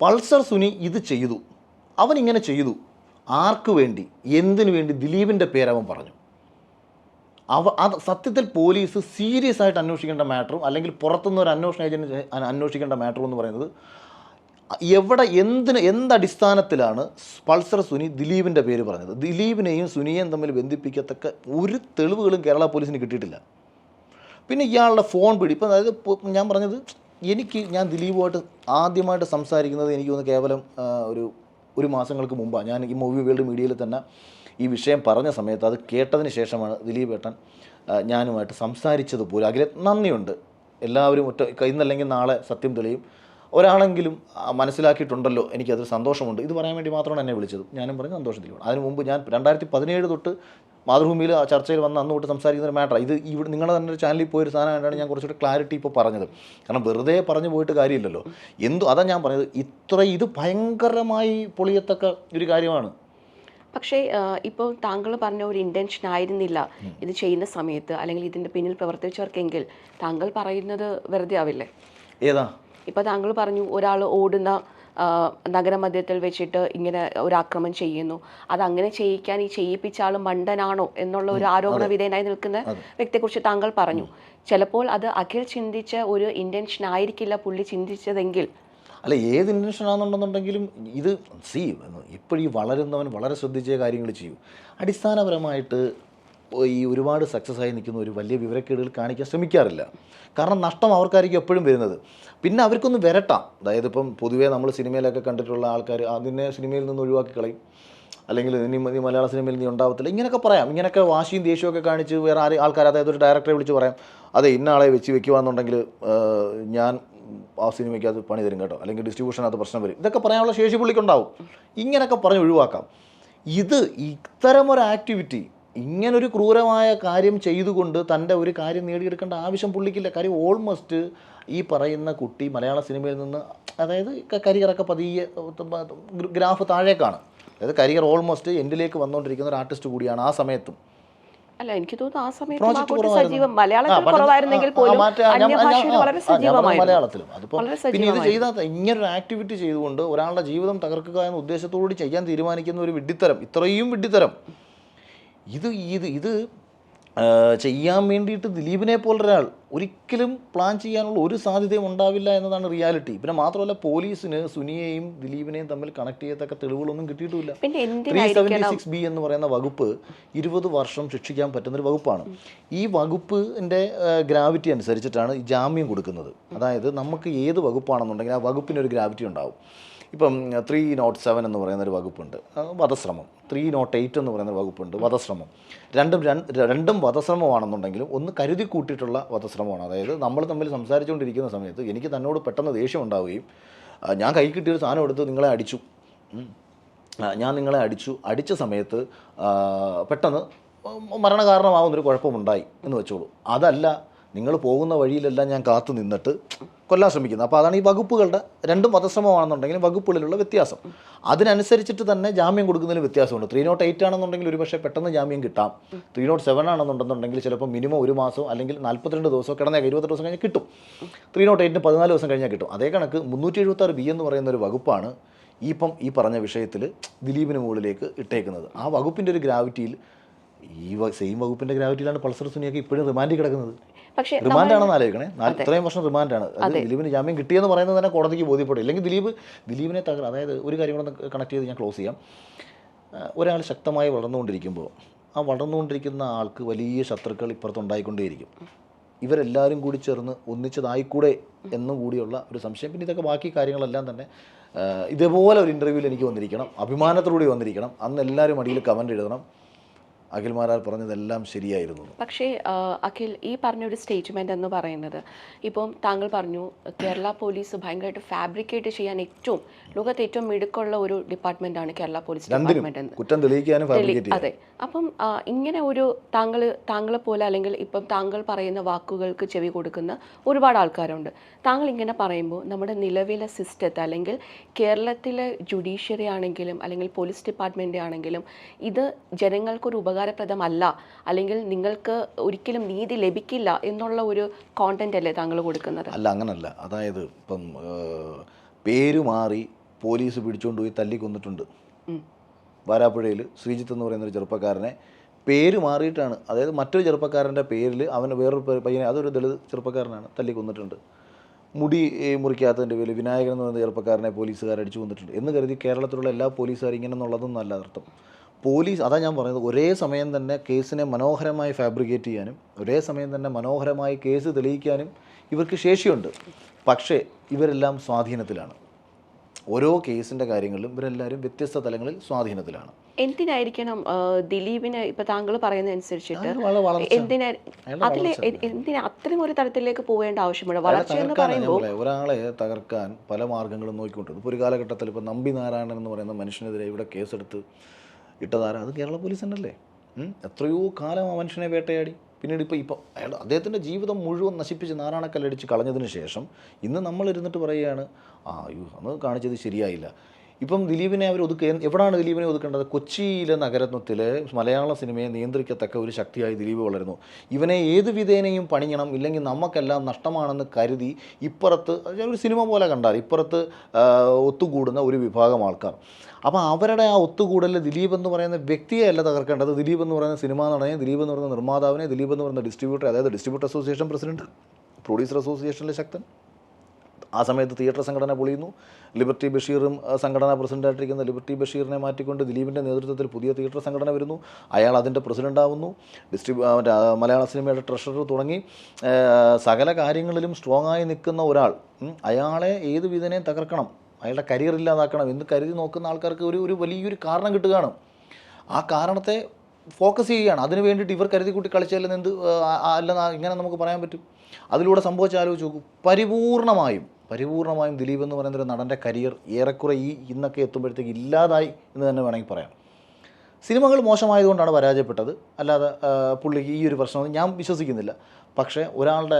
Pulsar Suni ഇത് ചെയ്തു, അവനിങ്ങനെ ചെയ്തു, ആർക്ക് വേണ്ടി, എന്തിനു വേണ്ടി? ദിലീപിൻ്റെ പേരവൻ പറഞ്ഞു. അത് സത്യത്തിൽ പോലീസ് സീരിയസ് ആയിട്ട് അന്വേഷിക്കേണ്ട മാറ്ററും അല്ലെങ്കിൽ പുറത്തുനിന്ന് ഒരു അന്വേഷണ ഏജൻസി അന്വേഷിക്കേണ്ട മാറ്ററും എന്ന് പറയുന്നത് എന്തടിസ്ഥാനത്തിലാണ് പൾസർ സുനി ദിലീപിൻ്റെ പേര് പറഞ്ഞത്? ദിലീപിനെയും സുനിയെയും തമ്മിൽ ബന്ധിപ്പിക്കത്തക്ക ഒരു തെളിവുകളും കേരള പോലീസിന് കിട്ടിയിട്ടില്ല. പിന്നെ ഇയാളുടെ ഫോൺ പിടി, ഇപ്പം അതായത് ഞാൻ പറഞ്ഞത്, ഞാൻ ദിലീപുമായിട്ട് ആദ്യമായിട്ട് സംസാരിക്കുന്നത് എനിക്ക് തോന്നുന്നു കേവലം ഒരു മാസങ്ങൾക്ക് മുമ്പാണ്. ഞാൻ ഈ മൂവി വേൾഡ് മീഡിയയിൽ തന്നെ ഈ വിഷയം പറഞ്ഞ സമയത്ത് അത് കേട്ടതിന് ശേഷമാണ് ദിലീപ് ഏട്ടൻ ഞാനുമായിട്ട് സംസാരിച്ചത് പോലും. അതിൽ നന്ദിയുണ്ട്. എല്ലാവരും ഇന്നല്ലെങ്കിൽ നാളെ സത്യം തെളിയും, ഒരാളെങ്കിലും മനസ്സിലാക്കിയിട്ടുണ്ടല്ലോ, എനിക്കത് സന്തോഷമുണ്ട്. ഇത് പറയാൻ വേണ്ടി മാത്രമാണ് എന്നെ വിളിച്ചത്. ഞാനും പറഞ്ഞ് സന്തോഷത്തിലാണ്. അതിന് മുമ്പ് ഞാൻ 2017 തൊട്ട് മാതൃഭൂമിയിൽ ചർച്ചയിൽ വന്ന് അന്ന് തൊട്ട് സംസാരിക്കുന്ന ഒരു മാറ്ററാണ് ഇത്. ഇവിടെ നിങ്ങളുടെ തന്നെ ഒരു ചാനലിൽ പോയൊരു സാധനമായിട്ടാണ് ഞാൻ കുറച്ചുകൂടി ക്ലാരിറ്റി ഇപ്പോൾ പറഞ്ഞത്. കാരണം വെറുതെ പറഞ്ഞു പോയിട്ട് കാര്യമില്ലല്ലോ. അതാണ് ഞാൻ പറഞ്ഞത്, ഇത് ഭയങ്കരമായി പൊളിയത്തക്ക ഒരു കാര്യമാണ്. പക്ഷേ ഇപ്പോൾ താങ്കൾ പറഞ്ഞ ഒരു ഇൻറ്റൻഷൻ ആയിരുന്നില്ല ഇത് ചെയ്യുന്ന സമയത്ത്, അല്ലെങ്കിൽ ഇതിൻ്റെ പിന്നിൽ പ്രവർത്തിച്ചവർക്കെങ്കിൽ താങ്കൾ പറയുന്നത് വെറുതെ ആവില്ലേ? ഏതാ? ഇപ്പോൾ താങ്കൾ പറഞ്ഞു ഒരാൾ ഓടുന്ന നഗരമധ്യത്തിൽ വെച്ചിട്ട് ഇങ്ങനെ ഒരു ആക്രമണം ചെയ്യുന്നു, അതങ്ങനെ ചെയ്യിക്കാൻ ഈ ചെയ്യിപ്പിച്ച ആൾ മണ്ടനാണോ എന്നുള്ള ഒരു ആരോപണ വിധേയനായി നിൽക്കുന്ന വ്യക്തിയെക്കുറിച്ച് താങ്കൾ പറഞ്ഞു. ചിലപ്പോൾ അത് അഖിൽ ചിന്തിച്ച ഒരു ഇൻറ്റൻഷൻ ആയിരിക്കില്ല പുള്ളി ചിന്തിച്ചതെങ്കിൽ. അല്ല, ഏത് ഇൻറ്റൻഷനാണെന്നുണ്ടെങ്കിലും ഇത് ഇപ്പോഴീ വളരുന്നവൻ വളരെ ശ്രദ്ധിച്ച കാര്യങ്ങൾ ചെയ്യും. അടിസ്ഥാനപരമായിട്ട് ഈ ഒരുപാട് സക്സസ് ആയി നിൽക്കുന്ന ഒരു വലിയ വിവരക്കേടുകൾ കാണിക്കാൻ ശ്രമിക്കാറില്ല. കാരണം നഷ്ടം അവർക്കായിരിക്കും എപ്പോഴും വരുന്നത്. പിന്നെ അവർക്കൊന്ന് വരട്ടാം. അതായത് ഇപ്പം പൊതുവേ നമ്മൾ സിനിമയിലൊക്കെ കണ്ടിട്ടുള്ള ആൾക്കാർ അതിനെ സിനിമയിൽ നിന്ന് ഒഴിവാക്കി കളയും, അല്ലെങ്കിൽ ഇനി മലയാള സിനിമയിൽ നീ ഉണ്ടാവത്തില്ല, ഇങ്ങനെയൊക്കെ പറയാം. ഇങ്ങനെയൊക്കെ വാശിയും ദേഷ്യമൊക്കെ കാണിച്ച് വേറെ ആൾക്കാർ, അതായത് ഒരു ഡയറക്ടറെ വിളിച്ച് പറയാം, അതെ ഇന്ന ആളെ വെക്കുകയാണെന്നുണ്ടെങ്കിൽ ഞാൻ ആ സിനിമയ്ക്ക് അത് പണി തരും കേട്ടോ, അല്ലെങ്കിൽ ഡിസ്ട്രിബ്യൂഷനകത്ത് പ്രശ്നം വരും. ഇതൊക്കെ പറയാനുള്ള ശേഷി പുള്ളിക്കുണ്ടാവും. ഇങ്ങനെയൊക്കെ പറഞ്ഞ് ഒഴിവാക്കാം. ഇത്തരമൊരു ആക്ടിവിറ്റി, ഇങ്ങനൊരു ക്രൂരമായ കാര്യം ചെയ്തുകൊണ്ട് തൻ്റെ ഒരു കാര്യം നേടിയെടുക്കേണ്ട ആവശ്യം പുള്ളിക്കില്ല. കാര്യം ഓൾമോസ്റ്റ് ഈ പറയുന്ന കുട്ടി മലയാള സിനിമയിൽ നിന്ന്, അതായത് കരിയറൊക്കെ പതിയെ ഗ്രാഫ് താഴേക്കാണ്. അതായത് കരിയർ ഓൾമോസ്റ്റ് എൻഡിലേക്ക് വന്നുകൊണ്ടിരിക്കുന്ന ഒരു ആർട്ടിസ്റ്റ് കൂടിയാണ് ആ സമയത്തും. അല്ല, എനിക്ക് തോന്നുന്നു ആ സമയത്ത് മലയാളത്തിലും അതിപ്പോൾ പിന്നെ ഇത് ചെയ്താൽ ഇങ്ങനൊരു ആക്ടിവിറ്റി ചെയ്തുകൊണ്ട് ഒരാളുടെ ജീവിതം തകർക്കുക എന്ന ഉദ്ദേശത്തോടുകൂടി ചെയ്യാൻ തീരുമാനിക്കുന്ന ഒരു വിഡ്ഢിത്തരം, ഇത്രയും വിഡ്ഢിത്തരം, ഇത് ചെയ്യാൻ വേണ്ടിയിട്ട് ദിലീപിനെ പോലൊരാൾ ഒരിക്കലും പ്ലാൻ ചെയ്യാനുള്ള ഒരു സാധ്യതയും ഉണ്ടാവില്ല എന്നതാണ് റിയാലിറ്റി. പിന്നെ മാത്രമല്ല, പോലീസിന് സുനിയെയും ദിലീപിനെയും തമ്മിൽ കണക്ട് ചെയ്യത്തക്ക തെളിവുകളൊന്നും കിട്ടിയിട്ടില്ല. 376B എന്ന് പറയുന്ന വകുപ്പ് 20 വർഷം ശിക്ഷിക്കാൻ പറ്റുന്നൊരു വകുപ്പാണ്. ഈ വകുപ്പിൻ്റെ ഗ്രാവിറ്റി അനുസരിച്ചിട്ടാണ് ഈ ജാമ്യം കൊടുക്കുന്നത്. അതായത് നമുക്ക് ഏത് വകുപ്പാണെന്നുണ്ടെങ്കിൽ ആ വകുപ്പിനൊരു ഗ്രാവിറ്റി ഉണ്ടാവും. ഇപ്പം 307 എന്ന് പറയുന്നൊരു വകുപ്പുണ്ട്, വധശ്രമം. 308 എന്ന് പറയുന്ന വകുപ്പുണ്ട്, വധശ്രമം. രണ്ടും വധശ്രമമാണെന്നുണ്ടെങ്കിലും ഒന്ന് കരുതി കൂട്ടിയിട്ടുള്ള വധശ്രമമാണ്. അതായത് നമ്മൾ തമ്മിൽ സംസാരിച്ചുകൊണ്ടിരിക്കുന്ന സമയത്ത് എനിക്ക് തന്നോട് പെട്ടെന്ന് ദേഷ്യം ഉണ്ടാവുകയും ഞാൻ കൈ കിട്ടിയൊരു സാധനം എടുത്ത് നിങ്ങളെ അടിച്ചു, ഞാൻ നിങ്ങളെ അടിച്ച സമയത്ത് പെട്ടെന്ന് മരണകാരണമാകുന്നൊരു കുഴപ്പമുണ്ടായി എന്ന് വെച്ചോളൂ. അതല്ല, നിങ്ങൾ പോകുന്ന വഴിയിലെല്ലാം ഞാൻ കാത്തു നിന്നിട്ട് കൊല്ലാൻ ശ്രമിക്കുന്നത്. അപ്പോൾ അതാണ് ഈ വകുപ്പുകളുടെ, രണ്ടും വധശ്രമമാണെന്നുണ്ടെങ്കിലും വകുപ്പുകളിലുള്ള വ്യത്യാസം. അതിനനുസരിച്ചിട്ട് തന്നെ ജാമ്യം കൊടുക്കുന്നതിൽ വ്യത്യാസമുണ്ട്. 308 ആണെന്നുണ്ടെങ്കിൽ ഒരു പക്ഷേ പെട്ടെന്ന് ജാമ്യം കിട്ടാം. 307 ആണെന്നുണ്ടെന്നുണ്ടെങ്കിൽ ചിലപ്പോൾ മിനിമം 1 മാസം അല്ലെങ്കിൽ 42 ദിവസം കിടന്നേക്കാം, 28 ദിവസം കഴിഞ്ഞാൽ കിട്ടും. 308 14 ദിവസം കഴിഞ്ഞാൽ കിട്ടും. അതേ കണക്ക് 376B എന്ന് പറയുന്ന ഒരു വകുപ്പാണ് ഈ പറഞ്ഞ വിഷയത്തിൽ ദിലീപിന് മുകളിലേക്ക് ഇട്ടേക്കുന്നത്. ആ വകുപ്പിൻ്റെ ഒരു ഗ്രാവിറ്റിയിൽ, ഈ സെയിം വകുപ്പിൻ്റെ ഗ്രാവിറ്റിയിലാണ് പൾസർ സുനിയൊക്കെ ഇപ്പോഴും റിമാൻഡിൽ കിടക്കുന്നത്. റിമാൻഡാണെന്ന് ആലോചിക്കണേ, ഇത്രയും വർഷം റിമാൻഡാണ്. അത് ദിലീപിന് ജാമ്യം കിട്ടിയെന്ന് പറയുന്നത് തന്നെ കോടതിക്ക് ബോധ്യപ്പെടും. ഇല്ലെങ്കിൽ ദിലീപിനെ അതായത് ഒരു കാര്യം കൂടെ കണക്ട് ചെയ്ത് ഞാൻ ക്ലോസ് ചെയ്യാം. ഒരാൾ ശക്തമായി വളർന്നുകൊണ്ടിരിക്കുമ്പോൾ ആ വളർന്നുകൊണ്ടിരിക്കുന്ന ആൾക്ക് വലിയ ശത്രുക്കൾ ഇപ്പുറത്തുണ്ടായിക്കൊണ്ടേയിരിക്കും. ഇവരെല്ലാവരും കൂടി ചേർന്ന് ഒന്നിച്ചതായിക്കൂടെ എന്നും കൂടിയുള്ള ഒരു സംശയം. പിന്നെ ഇതൊക്കെ ബാക്കി കാര്യങ്ങളെല്ലാം തന്നെ ഇതേപോലെ ഒരു ഇൻ്റർവ്യൂവിൽ എനിക്ക് വന്നിരിക്കണം, അഭിമാനത്തോടുകൂടി വന്നിരിക്കണം. അന്ന് എല്ലാവരും അടിയിൽ കമൻ്റ് എഴുതണം, അഖിൽ മാരാർ പറഞ്ഞതെല്ലാം ശരിയായിരുന്നു. പക്ഷേ അഖിൽ, ഈ പറഞ്ഞൊരു സ്റ്റേറ്റ്മെൻ്റ് എന്ന് പറയുന്നത്, ഇപ്പം താങ്കൾ പറഞ്ഞു കേരള പോലീസ് ഭയങ്കരമായിട്ട് ഫാബ്രിക്കേറ്റ് ചെയ്യാൻ ലോകത്തെ ഏറ്റവും മിടുക്കുള്ള ഒരു ഡിപ്പാർട്ട്മെൻറ്റാണ് കേരള പോലീസ് ഡിപ്പാർട്ട്മെൻറ്റ് എന്ന്. കുറ്റം തെളിയിക്കാനും ഫാബ്രിക്കേറ്റ് ചെയ്യാൻ. അതെ. അപ്പം ഇങ്ങനെ ഒരു താങ്കളെ പോലെ, അല്ലെങ്കിൽ ഇപ്പം താങ്കൾ പറയുന്ന വാക്കുകൾക്ക് ചെവി കൊടുക്കുന്ന ഒരുപാട് ആൾക്കാരുണ്ട്. താങ്കൾ ഇങ്ങനെ പറയുമ്പോൾ നമ്മുടെ നിലവിലെ സിസ്റ്റത്തെ, അല്ലെങ്കിൽ കേരളത്തിലെ ജുഡീഷ്യറി ആണെങ്കിലും അല്ലെങ്കിൽ പോലീസ് ഡിപ്പാർട്ട്മെൻ്റ് ആണെങ്കിലും ഇത് ജനങ്ങൾക്കൊരു ഉപകാരപ്രദമല്ല, അല്ലെങ്കിൽ നിങ്ങൾക്ക് ഒരിക്കലും നീതി ലഭിക്കില്ല എന്നുള്ള ഒരു കോണ്ടന്റ് അല്ലേ താങ്കൾ കൊടുക്കുന്നത്? അല്ല, അങ്ങനല്ല. അതായത് ഇപ്പം പേര് മാറി പോലീസ് പിടിച്ചുകൊണ്ട് പോയി തല്ലിക്കൊന്നിട്ടുണ്ട്. ഉം. വാരാപ്പുഴയിൽ ശ്രീജിത്ത് എന്ന് പറയുന്നൊരു ചെറുപ്പക്കാരനെ പേര് മാറിയിട്ടാണ്, അതായത് മറ്റൊരു ചെറുപ്പക്കാരൻ്റെ പേരിൽ അവന് വേറൊരു പയ്യനെ, അതൊരു ദളിത് ചെറുപ്പക്കാരനാണ്, തല്ലിക്കൊന്നിട്ടുണ്ട്. മുടി മുറിക്കാത്തതിൻ്റെ പേരിൽ വിനായകൻ എന്ന് പറയുന്ന ചെറുപ്പക്കാരനെ പോലീസുകാർ അടിച്ചു കൊന്നിട്ടുണ്ട് എന്ന് കരുതി കേരളത്തിലുള്ള എല്ലാ പോലീസുകാരും ഇങ്ങനെ എന്നുള്ളതൊന്നും അല്ല അർത്ഥം. പോലീസ്, അതാ ഞാൻ പറയുന്നത്, ഒരേ സമയം തന്നെ കേസിനെ മനോഹരമായി ഫാബ്രിക്കേറ്റ് ചെയ്യാനും ഒരേ സമയം തന്നെ മനോഹരമായി കേസ് തെളിയിക്കാനും ഇവർക്ക് ശേഷിയുണ്ട്. പക്ഷേ ഇവരെല്ലാം സ്വാധീനത്തിലാണ്. ഓരോ കേസിൻ്റെ കാര്യങ്ങളിലും ഇവരെല്ലാവരും വ്യത്യസ്ത തലങ്ങളിൽ സ്വാധീനത്തിലാണ്. എന്തിനായിരിക്കണം ദിലീപിന് ഇപ്പൊ താങ്കൾ പറയുന്ന അനുസരിച്ചിട്ട് എന്തിനാ അത്രയും ഒരു തരത്തിലേക്ക് പോവേണ്ട ആവശ്യമുണ്ട്? വളർച്ച എന്ന് പറയുമ്പോൾ ഒരാളെ തകർക്കാൻ പല മാർഗ്ഗങ്ങളും നോക്കിക്കൊണ്ടിരുന്നു. ഇപ്പോൾ ഒരു കാലഘട്ടത്തിൽ ഇപ്പോൾ നമ്പി നാരായണൻ എന്ന് പറയുന്ന മനുഷ്യനെതിരെ ഇവിടെ കേസെടുത്ത് ഇട്ടതാരാ? അത് കേരള പോലീസ് തന്നെയല്ലേ? എത്രയോ കാലം ആ മനുഷ്യനെ വേട്ടയാടി. പിന്നീട് ഇപ്പോൾ അയാൾ അദ്ദേഹത്തിൻ്റെ ജീവിതം മുഴുവൻ നശിപ്പിച്ച് നാരായണക്കല്ലടിച്ച് കളഞ്ഞതിന് ശേഷം ഇന്ന് നമ്മളിരുന്നിട്ട് പറയുകയാണ്, അയ്യോ അന്ന് കാണിച്ചത് ശരിയായില്ല. ഇപ്പം ദിലീപിനെ അവർ എവിടെയാണ് ദിലീപിനെ ഒതുക്കേണ്ടത്? കൊച്ചിയിലെ നഗരത്തിലെ മലയാള സിനിമയെ നിയന്ത്രിക്കത്തക്ക ഒരു ശക്തിയായി ദിലീപ് വളരുന്നു. ഇവനെ ഏത് വിധേനയും പണിയണം, ഇല്ലെങ്കിൽ നമുക്കെല്ലാം നഷ്ടമാണെന്ന് കരുതി ഇപ്പുറത്ത് ഒരു സിനിമ പോലെ കണ്ടാൽ ഇപ്പുറത്ത് ഒത്തുകൂടുന്ന ഒരു വിഭാഗം ആൾക്കാർ. അപ്പോൾ അവരുടെ ആ ഒത്തുകൂടലിൽ ദിലീപ് എന്ന് പറയുന്ന വ്യക്തിയെയല്ല തകർക്കേണ്ടത്. ദിലീപ് എന്ന് പറയുന്ന സിനിമാ നടനെ, ദിലീപ് എന്ന് പറയുന്ന നിർമ്മാതാവിനെ, ദിലീപ് എന്ന് പറയുന്ന ഡിസ്ട്രിബ്യൂട്ടർ, അതായത് ഡിസ്ട്രിബ്യൂട്ടർ അസോസിയേഷൻ പ്രസിഡന്റ്, പ്രൊഡ്യൂസർ അസോസിയേഷനിലെ ശക്തൻ, ആ സമയത്ത് തിയേറ്റർ സംഘടന പൊളിയുന്നു. ലിബർട്ടി ബഷീറും സംഘടനാ പ്രസിഡൻ്റായിട്ടിരിക്കുന്ന ലിബർട്ടി ബഷീറിനെ മാറ്റിക്കൊണ്ട് ദിലീപിൻ്റെ നേതൃത്വത്തിൽ പുതിയ തിയേറ്റർ സംഘടന വരുന്നു. അയാൾ അതിൻ്റെ പ്രസിഡൻ്റാവുന്നു. മലയാള സിനിമയുടെ ട്രഷറർ തുടങ്ങി സകല കാര്യങ്ങളിലും സ്ട്രോങ് ആയി നിൽക്കുന്ന ഒരാൾ, അയാളെ ഏത് വിധേനയും തകർക്കണം, അയാളുടെ കരിയർ ഇല്ലാതാക്കണം എന്ന് കരുതി നോക്കുന്ന ആൾക്കാർക്ക് ഒരു വലിയൊരു കാരണം കിട്ടുകയാണ്. ആ കാരണത്തെ ഫോക്കസ് ചെയ്യുകയാണ്. അതിന് വേണ്ടിയിട്ട് ഇവർ കരുതി കൂട്ടി കളിച്ചാലെന്ന് അല്ലെന്ന് ഇങ്ങനെ നമുക്ക് പറയാൻ പറ്റും. അതിലൂടെ സംഭവിച്ച് ആലോചിച്ച് നോക്കൂ. പരിപൂർണമായും ദിലീപ് എന്ന് പറയുന്ന ഒരു നടൻ്റെ കരിയർ ഏറെക്കുറെ ഇന്നൊക്കെ എത്തുമ്പോഴത്തേക്ക് ഇല്ലാതായി എന്ന് തന്നെ വേണമെങ്കിൽ പറയാം. സിനിമകൾ മോശമായതുകൊണ്ടാണ് പരാജയപ്പെട്ടത്, അല്ലാതെ പുള്ളിക്ക് ഈ ഒരു പ്രശ്നം ഞാൻ വിശ്വസിക്കുന്നില്ല. പക്ഷേ ഒരാളുടെ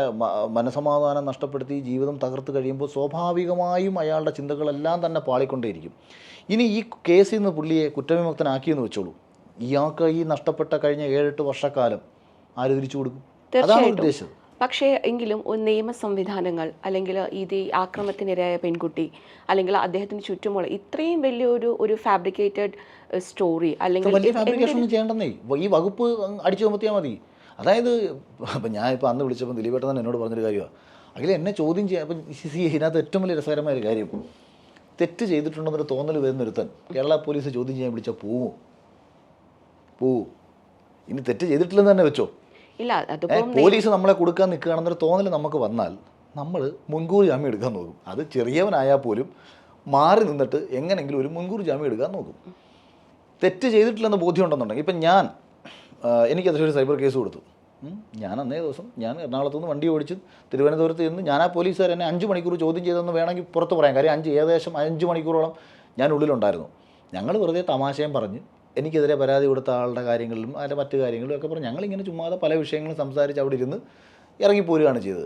മനസമാധാനം നഷ്ടപ്പെടുത്തി ജീവിതം തകർത്ത് കഴിയുമ്പോൾ സ്വാഭാവികമായും അയാളുടെ ചിന്തകളെല്ലാം തന്നെ പാളിക്കൊണ്ടേയിരിക്കും. ഇനി ഈ കേസിൽ നിന്ന് പുള്ളിയെ കുറ്റവിമുക്തനാക്കിയെന്ന് വെച്ചോളൂ, ഇയാൾക്ക് ഈ നഷ്ടപ്പെട്ട കഴിഞ്ഞ 7-8 വർഷക്കാലം ആര് തിരിച്ചു കൊടുക്കും? അതാണ് ഉദ്ദേശിച്ചത്. പക്ഷേ എങ്കിലും നിയമ സംവിധാനങ്ങൾ, അല്ലെങ്കിൽ ഇത് ആക്രമണത്തിനിരയായ പെൺകുട്ടി, അല്ലെങ്കിൽ അദ്ദേഹത്തിന് ചുറ്റുമുള്ള ഇത്രയും വലിയൊരു ഫാബ്രിക്കേറ്റഡ് സ്റ്റോറി, അല്ലെങ്കിൽ വലിയ ഫാബ്രിക്കേഷൻ ഒന്നും ചെയ്യേണ്ടെന്നേ, ഈ വകുപ്പ് അടിച്ചു ചുമത്തിയാൽ മതി. അതായത് അപ്പം ഞാനിപ്പോൾ അന്ന് വിളിച്ചപ്പോൾ ദിലീപേട്ടൻ തന്നെ എന്നോട് പറഞ്ഞൊരു കാര്യമാണ്, അതിൽ എന്നെ ചോദ്യം ചെയ്യാം. അപ്പം ഇതിനകത്ത് ഏറ്റവും വലിയ രസകരമായ ഒരു കാര്യം, തെറ്റ് ചെയ്തിട്ടുണ്ടെന്നൊരു തോന്നൽ വരുന്നൊരുത്തൻ കേരള പോലീസ് ചോദ്യം ചെയ്യാൻ വിളിച്ചാൽ പോവും. ഇനി തെറ്റ് ചെയ്തിട്ടില്ലെന്ന് തന്നെ വെച്ചോ, ഇല്ല പോലീസ് നമ്മളെ കൊടുക്കാൻ നിൽക്കുകയാണെന്നൊരു തോന്നൽ നമുക്ക് വന്നാൽ നമ്മൾ മുൻകൂർ ജാമ്യം എടുക്കാൻ നോക്കും. അത് ചെറിയവനായാൽ പോലും മാറി നിന്നിട്ട് എങ്ങനെയെങ്കിലും ഒരു മുൻകൂർ ജാമ്യം എടുക്കാൻ നോക്കും. തെറ്റ് ചെയ്തിട്ടില്ലെന്ന് ബോധ്യം ഉണ്ടെന്നുണ്ടെങ്കിൽ ഇപ്പം എനിക്കതിൽ ഒരു സൈബർ കേസ് കൊടുത്തു. ഞാൻ അന്നേ ദിവസം എറണാകുളത്ത് നിന്ന് വണ്ടി ഓടിച്ച് തിരുവനന്തപുരത്ത് നിന്ന് ഞാൻ ആ പോലീസുകാർ എന്നെ 5 മണിക്കൂർ ചോദ്യം ചെയ്തെന്ന് വേണമെങ്കിൽ പുറത്ത് പറയാം. കാര്യം ഏകദേശം 5 മണിക്കൂറോളം ഞാൻ ഉള്ളിലുണ്ടായിരുന്നു. ഞങ്ങൾ വെറുതെ തമാശയും പറഞ്ഞ് എനിക്കെതിരെ പരാതി കൊടുത്ത ആളുടെ കാര്യങ്ങളിലും അതിൻ്റെ മറ്റു കാര്യങ്ങളിലും ഒക്കെ പറഞ്ഞ് ഞങ്ങളിങ്ങനെ ചുമ്മാതെ പല വിഷയങ്ങളും സംസാരിച്ച് അവിടെ ഇരുന്ന് ഇറങ്ങിപ്പോരുകയാണ് ചെയ്തത്.